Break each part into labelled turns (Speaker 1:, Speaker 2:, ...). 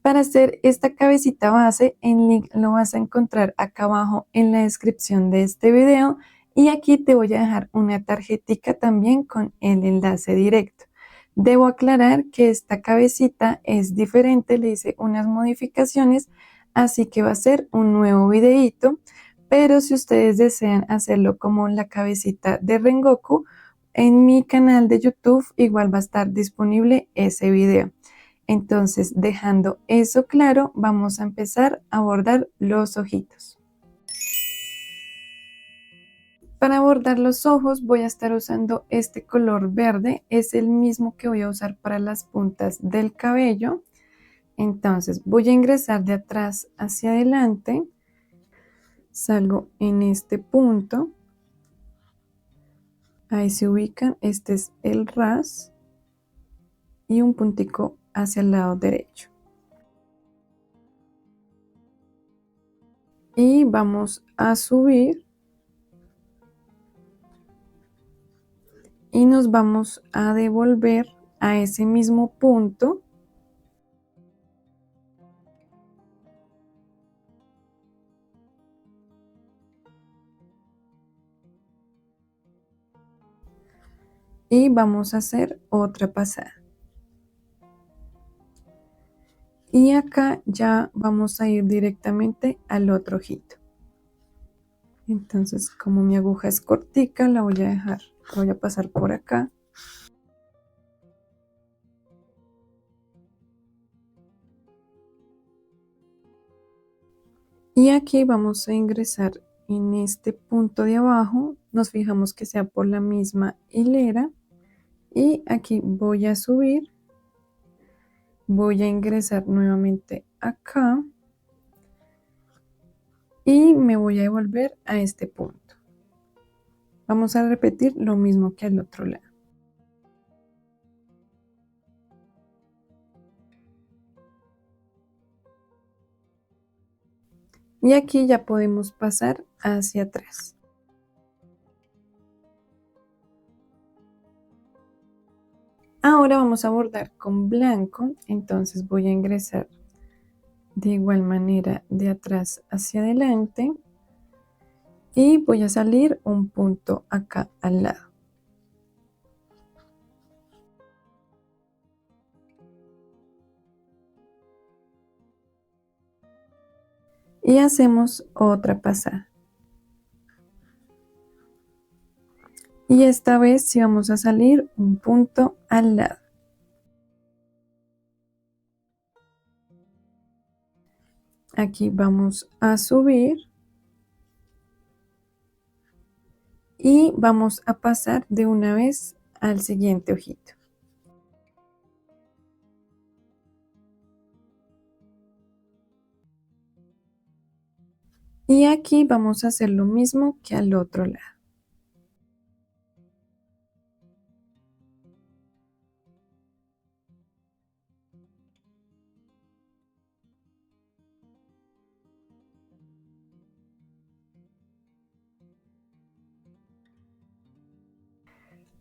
Speaker 1: Para hacer esta cabecita base, el link lo vas a encontrar acá abajo en la descripción de este video y aquí te voy a dejar una tarjetica también con el enlace directo. Debo aclarar que esta cabecita es diferente, le hice unas modificaciones, así que va a ser un nuevo videíto, pero si ustedes desean hacerlo como la cabecita de Rengoku, en mi canal de YouTube igual va a estar disponible ese video. Entonces, dejando eso claro, vamos a empezar a bordar los ojitos. Para bordar los ojos voy a estar usando este color verde, es el mismo que voy a usar para las puntas del cabello. Entonces voy a ingresar de atrás hacia adelante, salgo en este punto, ahí se ubican, este es el ras y un puntico hacia el lado derecho. Y vamos a subir y nos vamos a devolver a ese mismo punto y vamos a hacer otra pasada. Y acá ya vamos a ir directamente al otro ojito. Entonces, como mi aguja es cortica, la voy a dejar, la voy a pasar por acá. Y aquí vamos a ingresar en este punto de abajo, nos fijamos que sea por la misma hilera y aquí voy a subir, voy a ingresar nuevamente acá y me voy a devolver a este punto. Vamos a repetir lo mismo que al otro lado. Y aquí ya podemos pasar hacia atrás. Ahora vamos a bordar con blanco, entonces voy a ingresar de igual manera de atrás hacia adelante y voy a salir un punto acá al lado. Y hacemos otra pasada. Y esta vez sí vamos a salir un punto al lado. Aquí vamos a subir y vamos a pasar de una vez al siguiente ojito. Y aquí vamos a hacer lo mismo que al otro lado.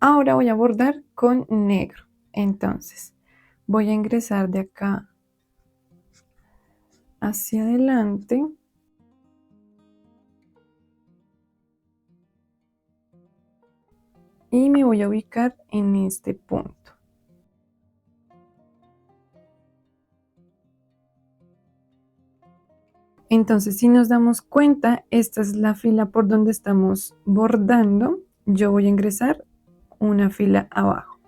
Speaker 1: Ahora voy a bordar con negro. Entonces, voy a ingresar de acá hacia adelante. Y me voy a ubicar en este punto. Entonces, si nos damos cuenta, esta es la fila por donde estamos bordando. Yo voy a ingresar una fila abajo.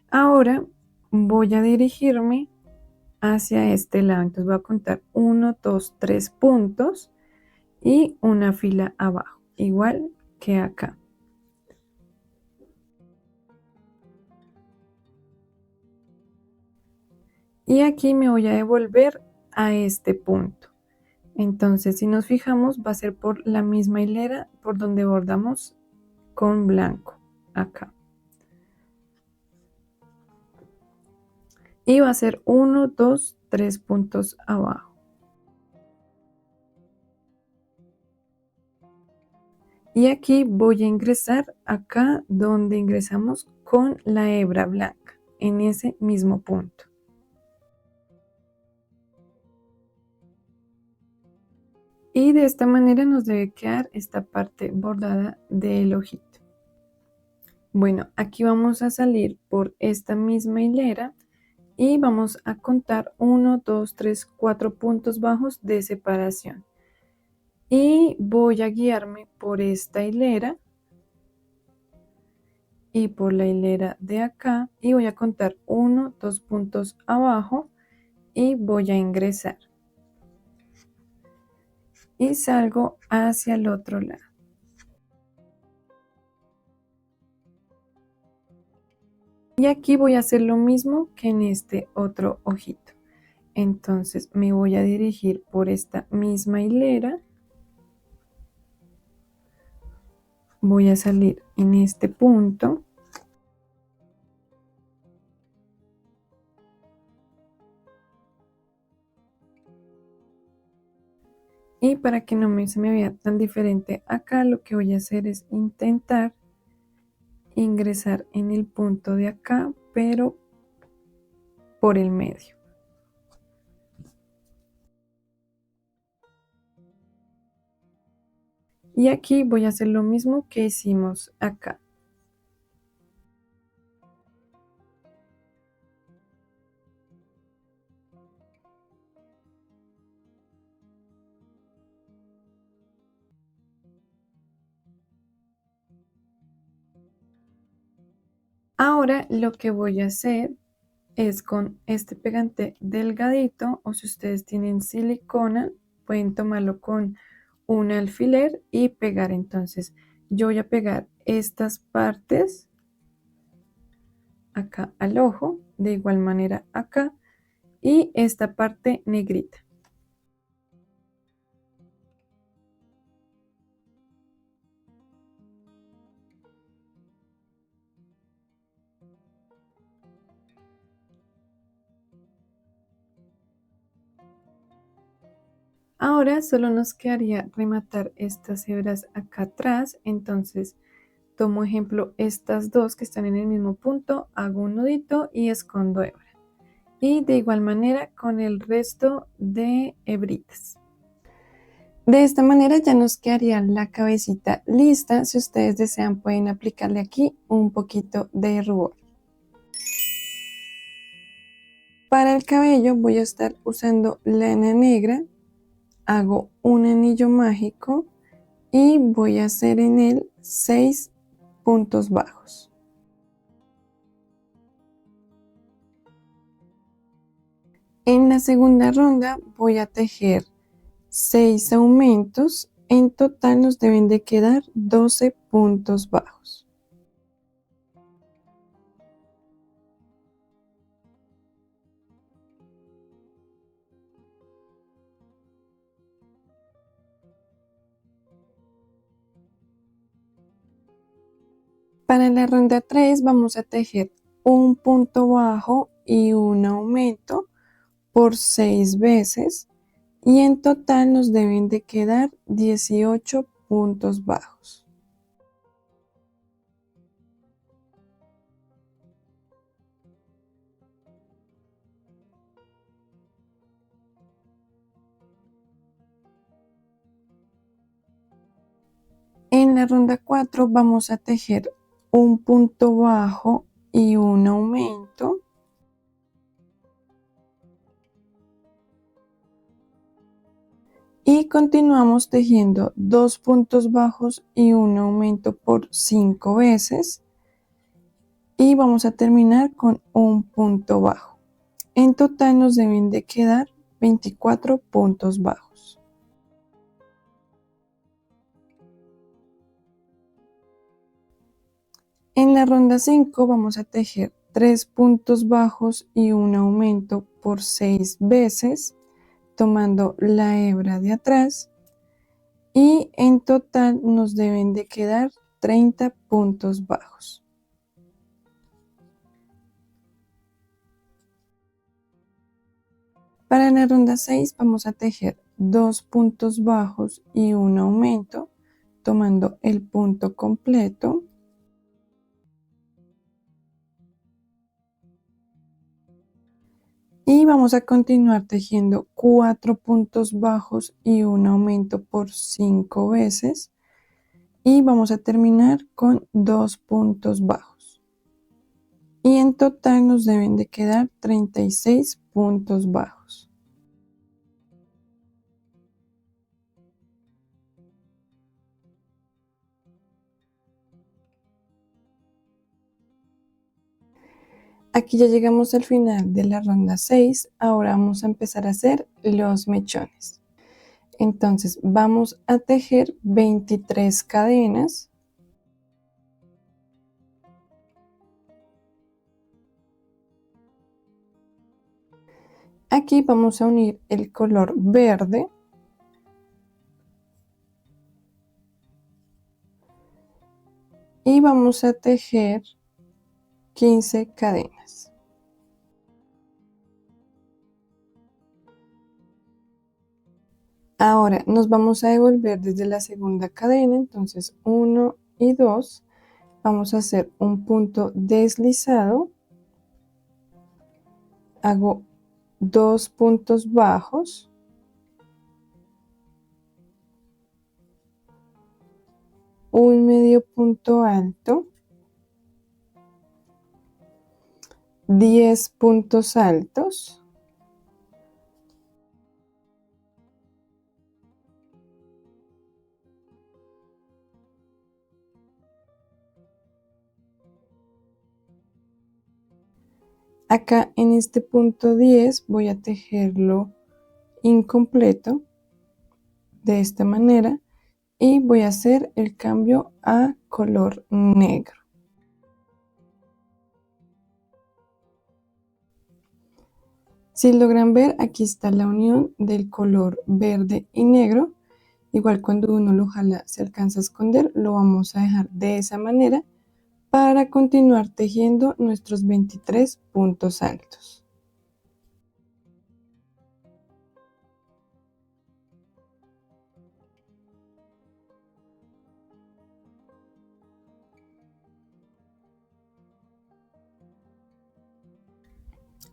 Speaker 1: Ahora voy a dirigirme hacia este lado. Entonces voy a contar 1, 2, 3 puntos y una fila abajo, igual que acá. Y aquí me voy a devolver a este punto. Entonces, si nos fijamos, va a ser por la misma hilera por donde bordamos con blanco, acá. Y va a ser 1, 2, 3 puntos abajo. Y aquí voy a ingresar acá donde ingresamos con la hebra blanca, en ese mismo punto. Y de esta manera nos debe quedar esta parte bordada del ojito. Bueno, aquí vamos a salir por esta misma hilera y vamos a contar 1, 2, 3, 4 puntos bajos de separación. Y voy a guiarme por esta hilera y por la hilera de acá y voy a contar 1, 2 puntos abajo y voy a ingresar. Y salgo hacia el otro lado. Y aquí voy a hacer lo mismo que en este otro ojito. Entonces me voy a dirigir por esta misma hilera. Voy a salir en este punto. Y para que no se me vea tan diferente acá, lo que voy a hacer es intentar ingresar en el punto de acá, pero por el medio. Y aquí voy a hacer lo mismo que hicimos acá. Ahora lo que voy a hacer es con este pegante delgadito, o si ustedes tienen silicona, pueden tomarlo con un alfiler y pegar. Entonces yo voy a pegar estas partes acá al ojo, de igual manera acá, y esta parte negrita. Ahora solo nos quedaría rematar estas hebras acá atrás. Entonces tomo ejemplo estas dos que están en el mismo punto, hago un nudito y escondo hebra. Y de igual manera con el resto de hebritas. De esta manera ya nos quedaría la cabecita lista. Si ustedes desean pueden aplicarle aquí un poquito de rubor. Para el cabello voy a estar usando lana negra. Hago un anillo mágico y voy a hacer en él 6 puntos bajos. En la segunda ronda voy a tejer 6 aumentos. En total nos deben de quedar 12 puntos bajos. Para la ronda 3 vamos a tejer un punto bajo y un aumento por 6 veces y en total nos deben de quedar 18 puntos bajos. En la ronda 4 vamos a tejer un punto bajo y un aumento. Y continuamos tejiendo 2 puntos bajos y un aumento por 5 veces. Y vamos a terminar con un punto bajo. En total nos deben de quedar 24 puntos bajos. En la ronda 5 vamos a tejer 3 puntos bajos y un aumento por 6 veces, tomando la hebra de atrás, y en total nos deben de quedar 30 puntos bajos. Para la ronda 6 vamos a tejer 2 puntos bajos y un aumento, tomando el punto completo. Y vamos a continuar tejiendo 4 puntos bajos y un aumento por 5 veces. Y vamos a terminar con 2 puntos bajos. Y en total nos deben de quedar 36 puntos bajos. Aquí ya llegamos al final de la ronda 6. Ahora vamos a empezar a hacer los mechones. Entonces vamos a tejer 23 cadenas. Aquí vamos a unir el color verde y vamos a tejer 15 cadenas. Ahora nos vamos a devolver desde la segunda cadena, entonces 1 y 2. Vamos a hacer un punto deslizado. Hago 2 puntos bajos. Un medio punto alto. 10 puntos altos. Acá en este punto 10 voy a tejerlo incompleto de esta manera y voy a hacer el cambio a color negro. Si logran ver, aquí está la unión del color verde y negro. Igual cuando uno lo jala se alcanza a esconder, lo vamos a dejar de esa manera para continuar tejiendo nuestros 23 puntos altos.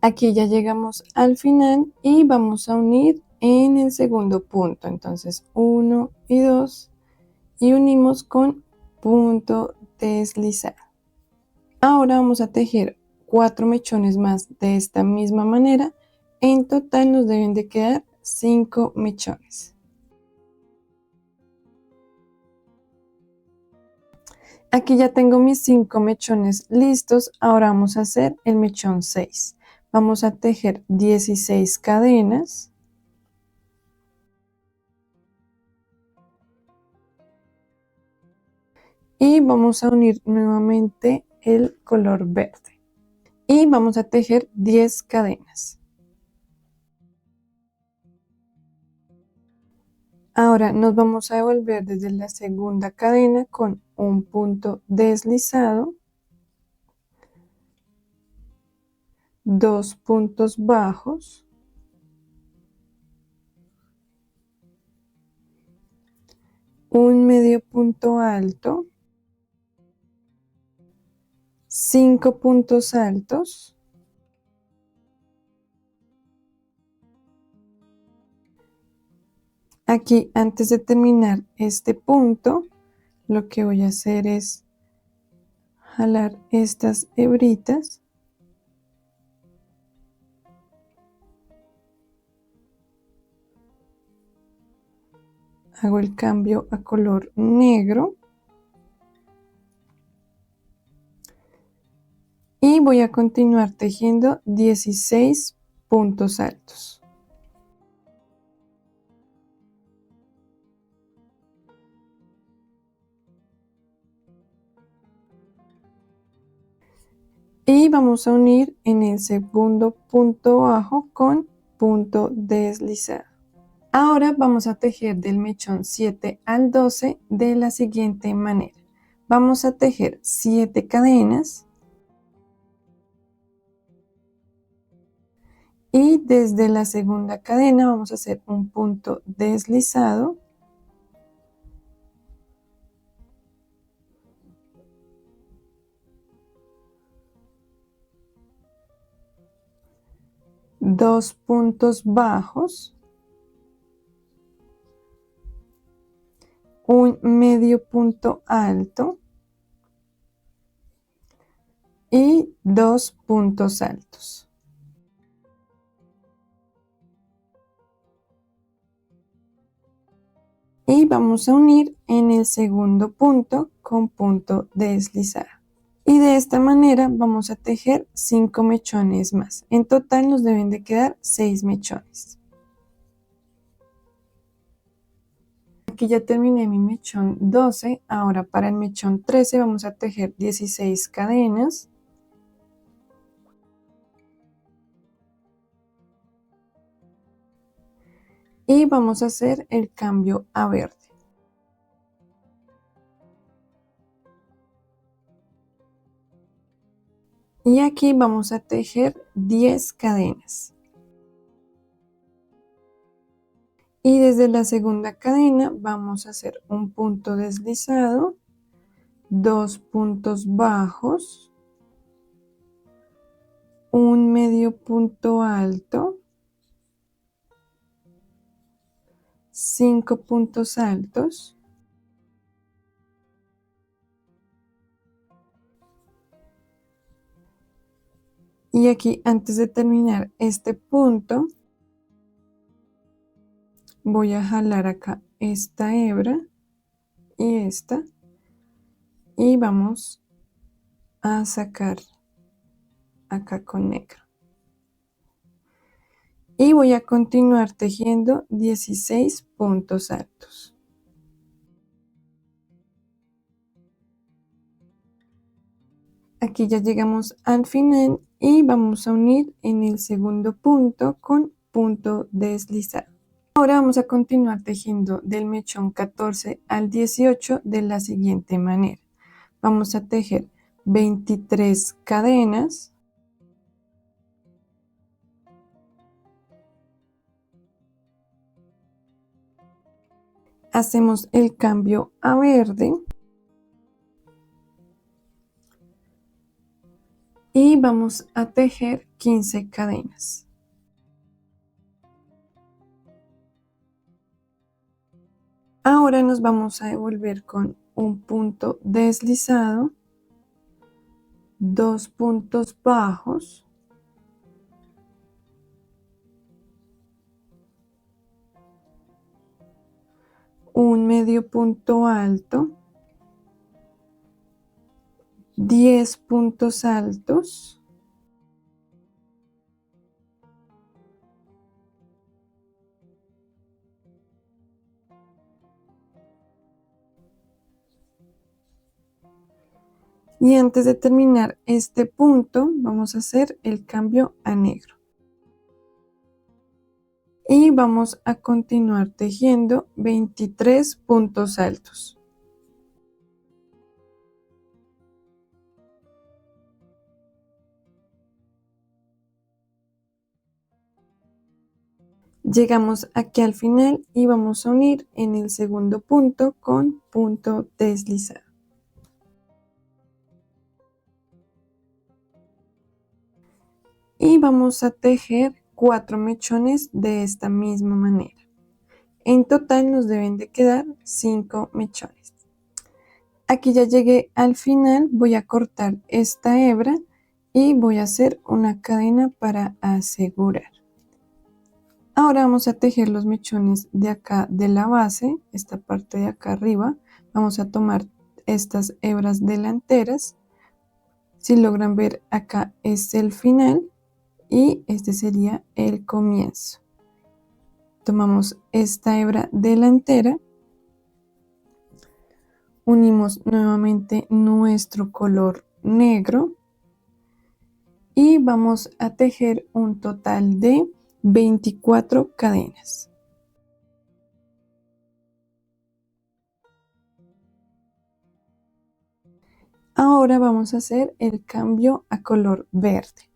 Speaker 1: Aquí ya llegamos al final y vamos a unir en el segundo punto. Entonces 1 y 2 y unimos con punto deslizado. Ahora vamos a tejer 4 mechones más de esta misma manera. En total nos deben de quedar 5 mechones. Aquí ya tengo mis 5 mechones listos. Ahora vamos a hacer el mechón 6. Vamos a tejer 16 cadenas. Y vamos a unir nuevamente el color verde. Y vamos a tejer 10 cadenas. Ahora nos vamos a devolver desde la segunda cadena con un punto deslizado, 2 puntos bajos, un medio punto alto, 5 puntos altos, aquí antes de terminar este punto lo que voy a hacer es jalar estas hebritas hago el cambio a color negro y voy a continuar tejiendo 16 puntos altos. Y vamos a unir en el segundo punto bajo con punto deslizado. Ahora vamos a tejer del mechón 7 al 12 de la siguiente manera. Vamos a tejer 7 cadenas y desde la segunda cadena vamos a hacer un punto deslizado, 2 puntos bajos, un medio punto alto y 2 puntos altos. Y vamos a unir en el segundo punto con punto deslizado. Y de esta manera vamos a tejer 5 mechones más. En total nos deben de quedar 6 mechones. Aquí ya terminé mi mechón 12. Ahora para el mechón 13 vamos a tejer 16 cadenas. Y vamos a hacer el cambio a verde. Y aquí vamos a tejer 10 cadenas. Y desde la segunda cadena vamos a hacer un punto deslizado, 2 puntos bajos, un medio punto alto, 5 puntos altos y aquí antes de terminar este punto voy a jalar acá esta hebra y esta y vamos a sacar acá con negro. Y voy a continuar tejiendo 16 puntos altos. Aquí ya llegamos al final y vamos a unir en el segundo punto con punto deslizado. Ahora vamos a continuar tejiendo del mechón 14 al 18 de la siguiente manera. Vamos a tejer 23 cadenas. Hacemos el cambio a verde. Y vamos a tejer 15 cadenas. Ahora nos vamos a devolver con un punto deslizado, 2 puntos bajos, un medio punto alto, 10 puntos altos y antes de terminar este punto vamos a hacer el cambio a negro. Y vamos a continuar tejiendo 23 puntos altos. Llegamos aquí al final y vamos a unir en el segundo punto con punto deslizado. Y vamos a tejer 4 mechones de esta misma manera. En total nos deben de quedar 5 mechones. Aquí ya llegué al final, voy a cortar esta hebra y voy a hacer una cadena para asegurar. Ahora vamos a tejer los mechones de acá de la base, esta parte de acá arriba. Vamos a tomar estas hebras delanteras. Si logran ver, acá es el final y este sería el comienzo. Tomamos esta hebra delantera, unimos nuevamente nuestro color negro y vamos a tejer un total de 24 cadenas. Ahora vamos a hacer el cambio a color verde.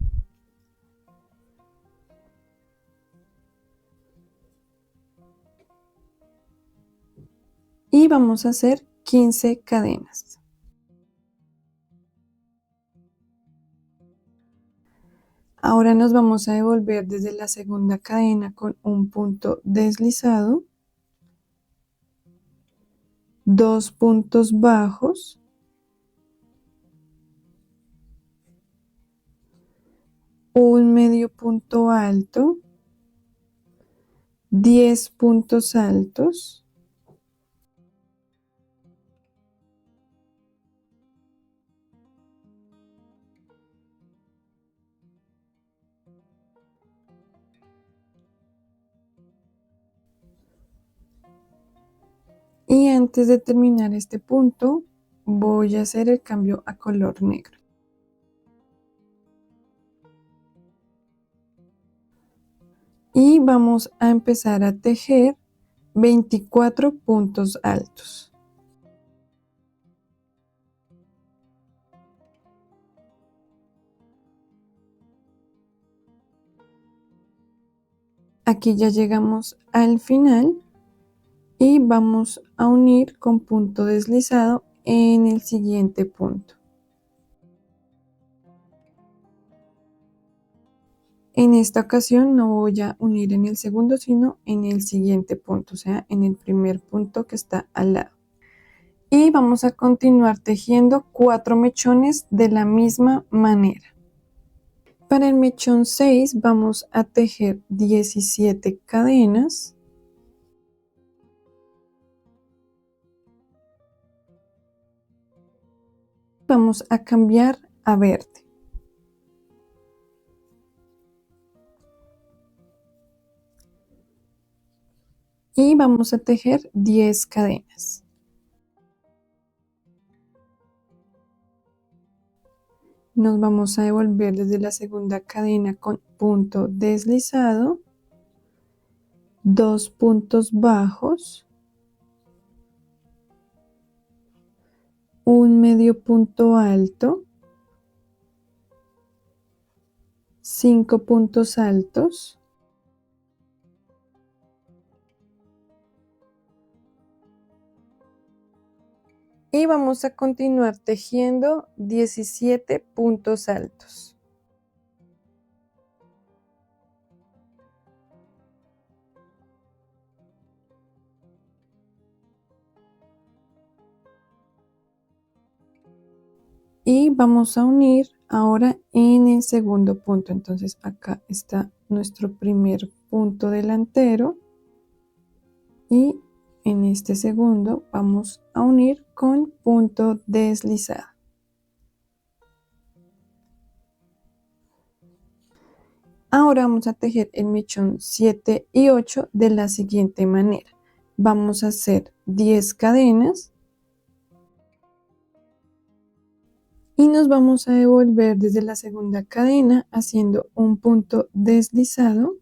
Speaker 1: Y vamos a hacer 15 cadenas. Ahora nos vamos a devolver desde la segunda cadena con un punto deslizado, 2 puntos bajos, un medio punto alto, 10 puntos altos, y antes de terminar este punto voy a hacer el cambio a color negro. Y vamos a empezar a tejer 24 puntos altos. Aquí ya llegamos al final y vamos a unir con punto deslizado en el siguiente punto. En esta ocasión no voy a unir en el segundo, sino en el siguiente punto, o sea, en el primer punto que está al lado. Y vamos a continuar tejiendo 4 mechones de la misma manera. Para el mechón 6 vamos a tejer 17 cadenas. Vamos a cambiar a verde. Y vamos a tejer 10 cadenas. Nos vamos a devolver desde la segunda cadena con punto deslizado, 2 puntos bajos, un medio punto alto, 5 puntos altos, y vamos a continuar tejiendo 17 puntos altos. Y vamos a unir ahora en el segundo punto. Entonces acá está nuestro primer punto delantero y en este segundo vamos a unir con punto deslizado. Ahora vamos a tejer el mechón 7 y 8 de la siguiente manera. Vamos a hacer 10 cadenas y nos vamos a devolver desde la segunda cadena haciendo un punto deslizado,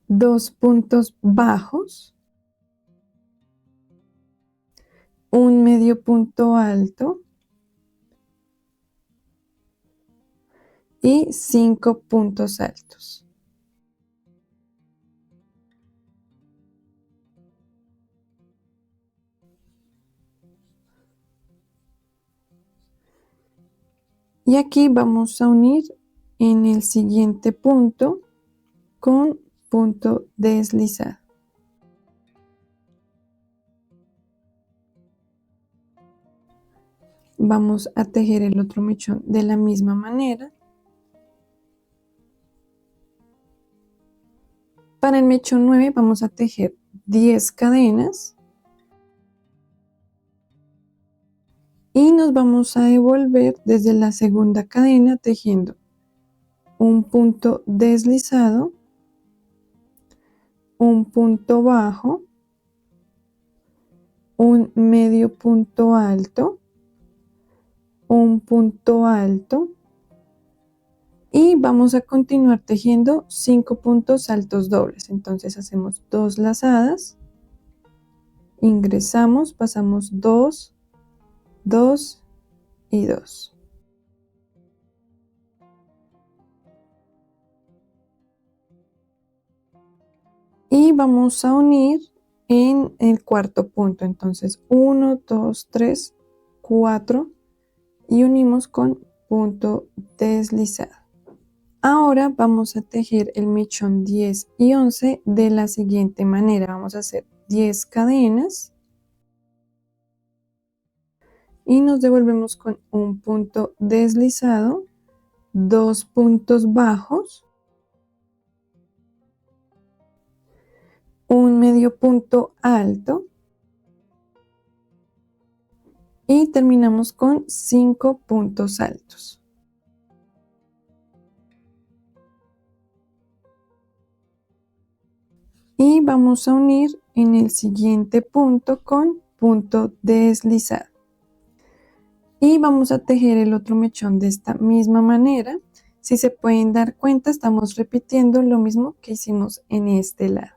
Speaker 1: 2 puntos bajos, un medio punto alto y 5 puntos altos. Y aquí vamos a unir en el siguiente punto con punto deslizado. Vamos a tejer el otro mechón de la misma manera. Para el mechón 9 vamos a tejer 10 cadenas y nos vamos a devolver desde la segunda cadena tejiendo un punto deslizado, un punto bajo, un medio punto alto, un punto alto y vamos a continuar tejiendo 5 puntos altos dobles. Entonces hacemos 2 lazadas, ingresamos, pasamos 2, 2 y 2. Y vamos a unir en el cuarto punto. Entonces 1, 2, 3, 4 y unimos con punto deslizado. Ahora vamos a tejer el mechón 10 y 11 de la siguiente manera. Vamos a hacer 10 cadenas y nos devolvemos con un punto deslizado, 2 puntos bajos, un medio punto alto y terminamos con 5 puntos altos. Y vamos a unir en el siguiente punto con punto deslizado. Y vamos a tejer el otro mechón de esta misma manera. Si se pueden dar cuenta, estamos repitiendo lo mismo que hicimos en este lado.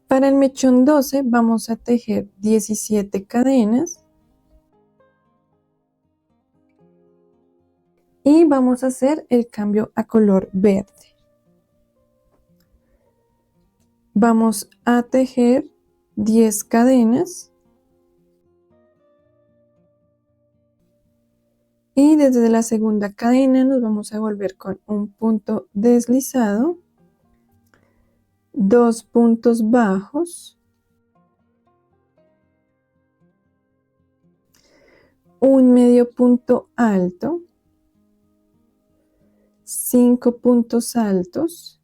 Speaker 1: Para el mechón 12 vamos a tejer 17 cadenas y vamos a hacer el cambio a color verde. Vamos a tejer 10 cadenas y desde la segunda cadena nos vamos a volver con un punto deslizado, 2 puntos bajos, un medio punto alto, 5 puntos altos,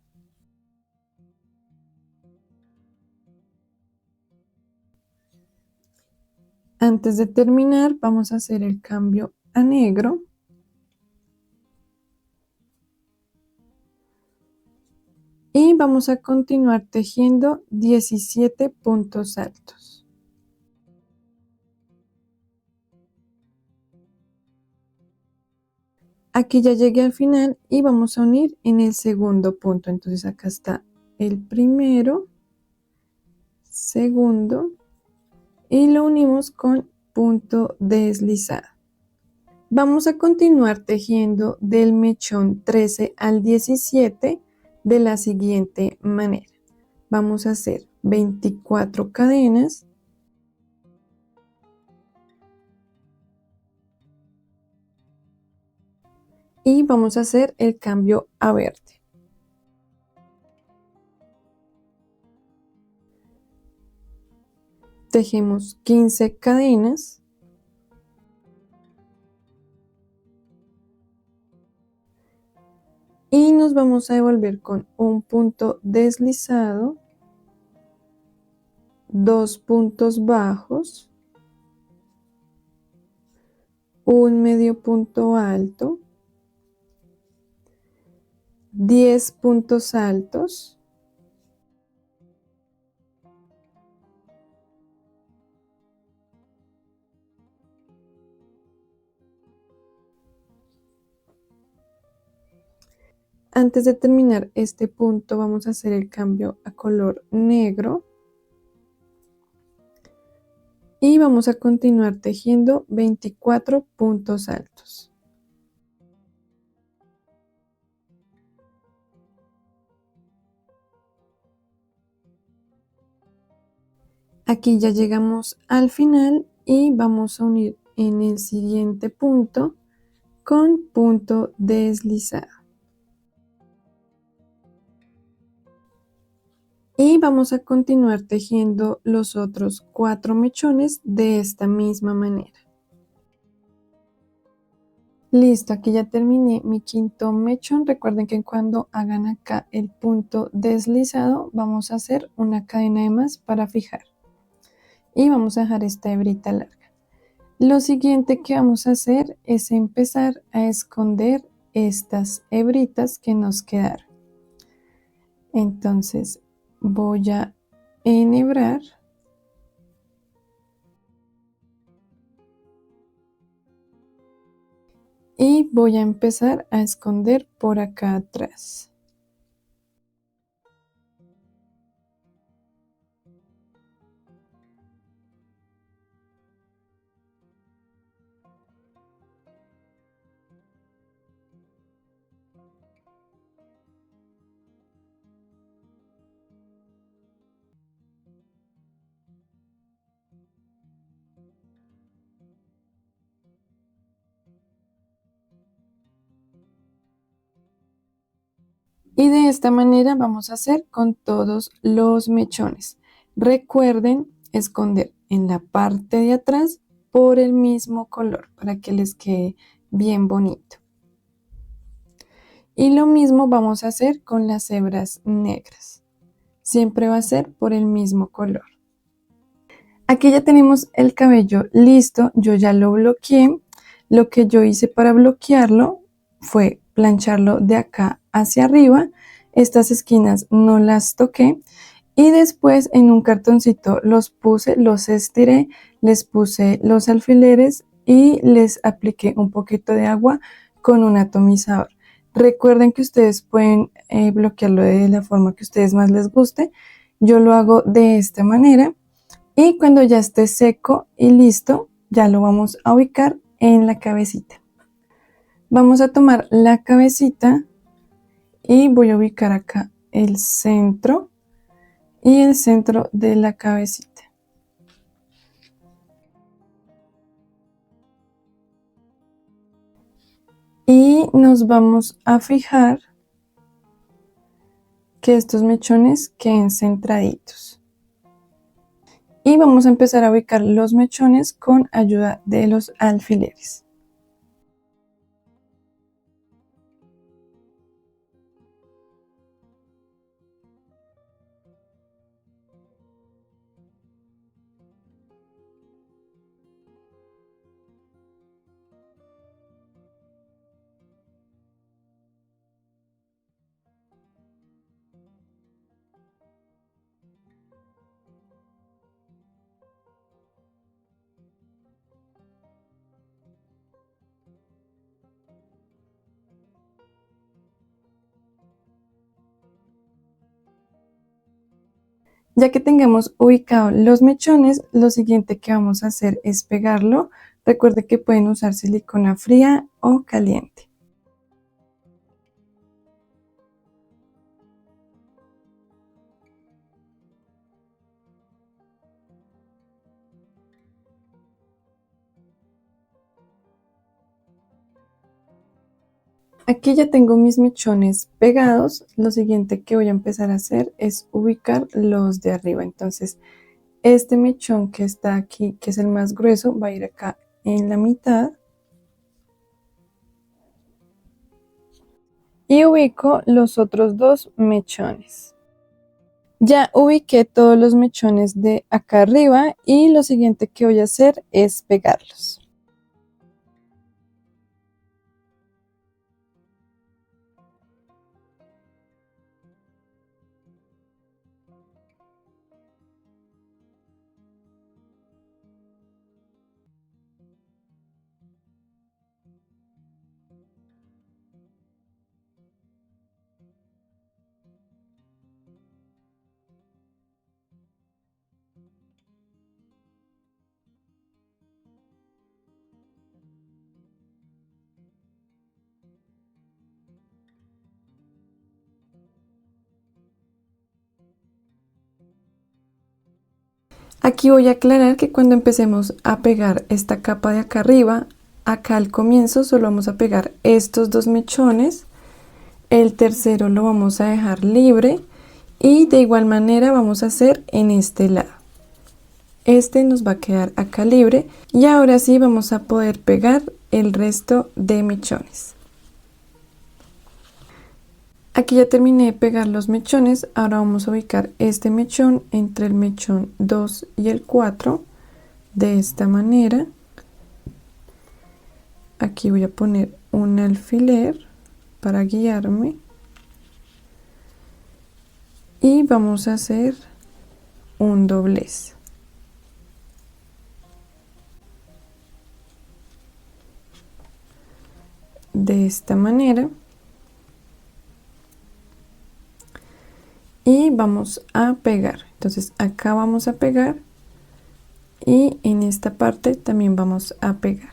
Speaker 1: antes de terminar vamos a hacer el cambio a negro y vamos a continuar tejiendo 17 puntos altos. Aquí ya llegué al final y vamos a unir en el segundo punto. Entonces acá está el primero, segundo y lo unimos con punto deslizado. Vamos a continuar tejiendo del mechón 13 al 17 de la siguiente manera. Vamos a hacer 24 cadenas y vamos a hacer el cambio a verde. Tejemos 15 cadenas y nos vamos a devolver con un punto deslizado, 2 puntos bajos, un medio punto alto, 10 puntos altos, antes de terminar este punto vamos a hacer el cambio a color negro y vamos a continuar tejiendo 24 puntos altos. Aquí ya llegamos al final y vamos a unir en el siguiente punto con punto deslizado. Y vamos a continuar tejiendo los otros 4 mechones de esta misma manera. Listo, aquí ya terminé mi quinto mechón. Recuerden que cuando hagan acá el punto deslizado vamos a hacer una cadena de más para fijar. Y vamos a dejar esta hebrita larga. Lo siguiente que vamos a hacer es empezar a esconder estas hebritas que nos quedaron. Entonces voy a enhebrar y voy a empezar a esconder por acá atrás. Y de esta manera vamos a hacer con todos los mechones. Recuerden esconder en la parte de atrás por el mismo color para que les quede bien bonito. Y lo mismo vamos a hacer con las hebras negras. Siempre va a ser por el mismo color. Aquí ya tenemos el cabello listo, yo ya lo bloqueé. Lo que yo hice para bloquearlo fue plancharlo de acá hacia arriba. Estas esquinas no las toqué. Y después en un cartoncito los puse, los estiré, les puse los alfileres y les apliqué un poquito de agua con un atomizador. Recuerden que ustedes pueden bloquearlo de la forma que a ustedes más les guste. Yo lo hago de esta manera y cuando ya esté seco y listo, ya lo vamos a ubicar en la cabecita. Vamos a tomar la cabecita y voy a ubicar acá el centro y el centro de la cabecita. Y nos vamos a fijar que estos mechones queden centraditos. Y vamos a empezar a ubicar los mechones con ayuda de los alfileres. Ya que tengamos ubicados los mechones, lo siguiente que vamos a hacer es pegarlo. Recuerde que pueden usar silicona fría o caliente. Aquí ya tengo mis mechones pegados. Lo siguiente que voy a empezar a hacer es ubicar los de arriba. Entonces, este mechón que está aquí, que es el más grueso, va a ir acá en la mitad. Y ubico los otros dos mechones. Ya ubiqué todos los mechones de acá arriba y lo siguiente que voy a hacer es pegarlos. Aquí voy a aclarar que cuando empecemos a pegar esta capa de acá arriba, acá al comienzo solo vamos a pegar estos dos mechones, el tercero lo vamos a dejar libre y de igual manera vamos a hacer en este lado. Este nos va a quedar acá libre y ahora sí vamos a poder pegar el resto de mechones. Aquí ya terminé de pegar los mechones, ahora vamos a ubicar este mechón entre el mechón 2 y el 4 de esta manera. Aquí voy a poner un alfiler para guiarme y vamos a hacer un doblez. De esta manera. Y vamos a pegar. Entonces acá vamos a pegar y en esta parte también vamos a pegar.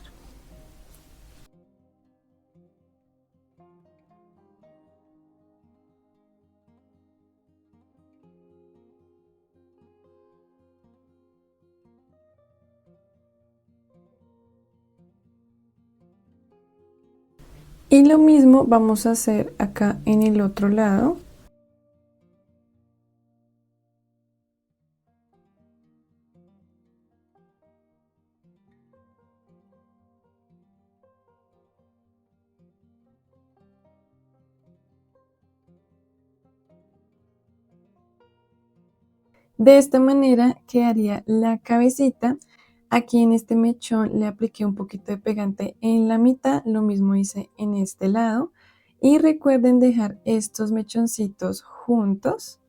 Speaker 1: Y lo mismo vamos a hacer acá acá en el otro lado. De esta manera quedaría la cabecita. Aquí en este mechón le apliqué un poquito de pegante en la mitad, lo mismo hice en este lado. Y recuerden dejar estos mechoncitos juntos.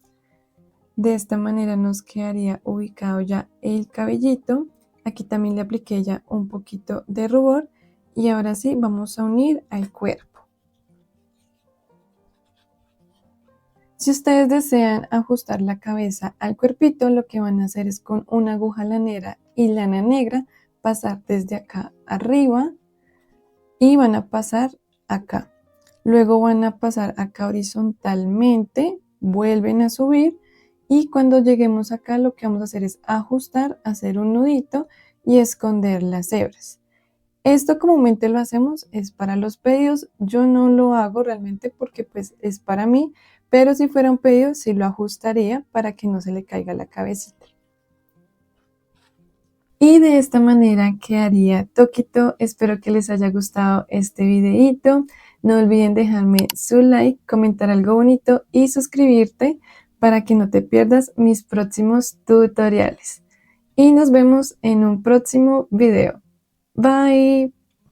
Speaker 1: De esta manera nos quedaría ubicado ya el cabellito. Aquí también le apliqué ya un poquito de rubor. Y ahora sí, vamos a unir al cuerpo. Si ustedes desean ajustar la cabeza al cuerpito, lo que van a hacer es con una aguja lanera y lana negra, pasar desde acá arriba y van a pasar acá. Luego van a pasar acá horizontalmente, vuelven a subir y cuando lleguemos acá lo que vamos a hacer es ajustar, hacer un nudito y esconder las hebras. Esto comúnmente lo hacemos es para los pedidos, yo no lo hago realmente porque pues es para mí, pero si fuera un pedido sí lo ajustaría para que no se le caiga la cabecita. Y de esta manera quedaría Toquito. Espero que les haya gustado este videito. No olviden dejarme su like, comentar algo bonito y suscribirte para que no te pierdas mis próximos tutoriales. Y nos vemos en un próximo video. Bye.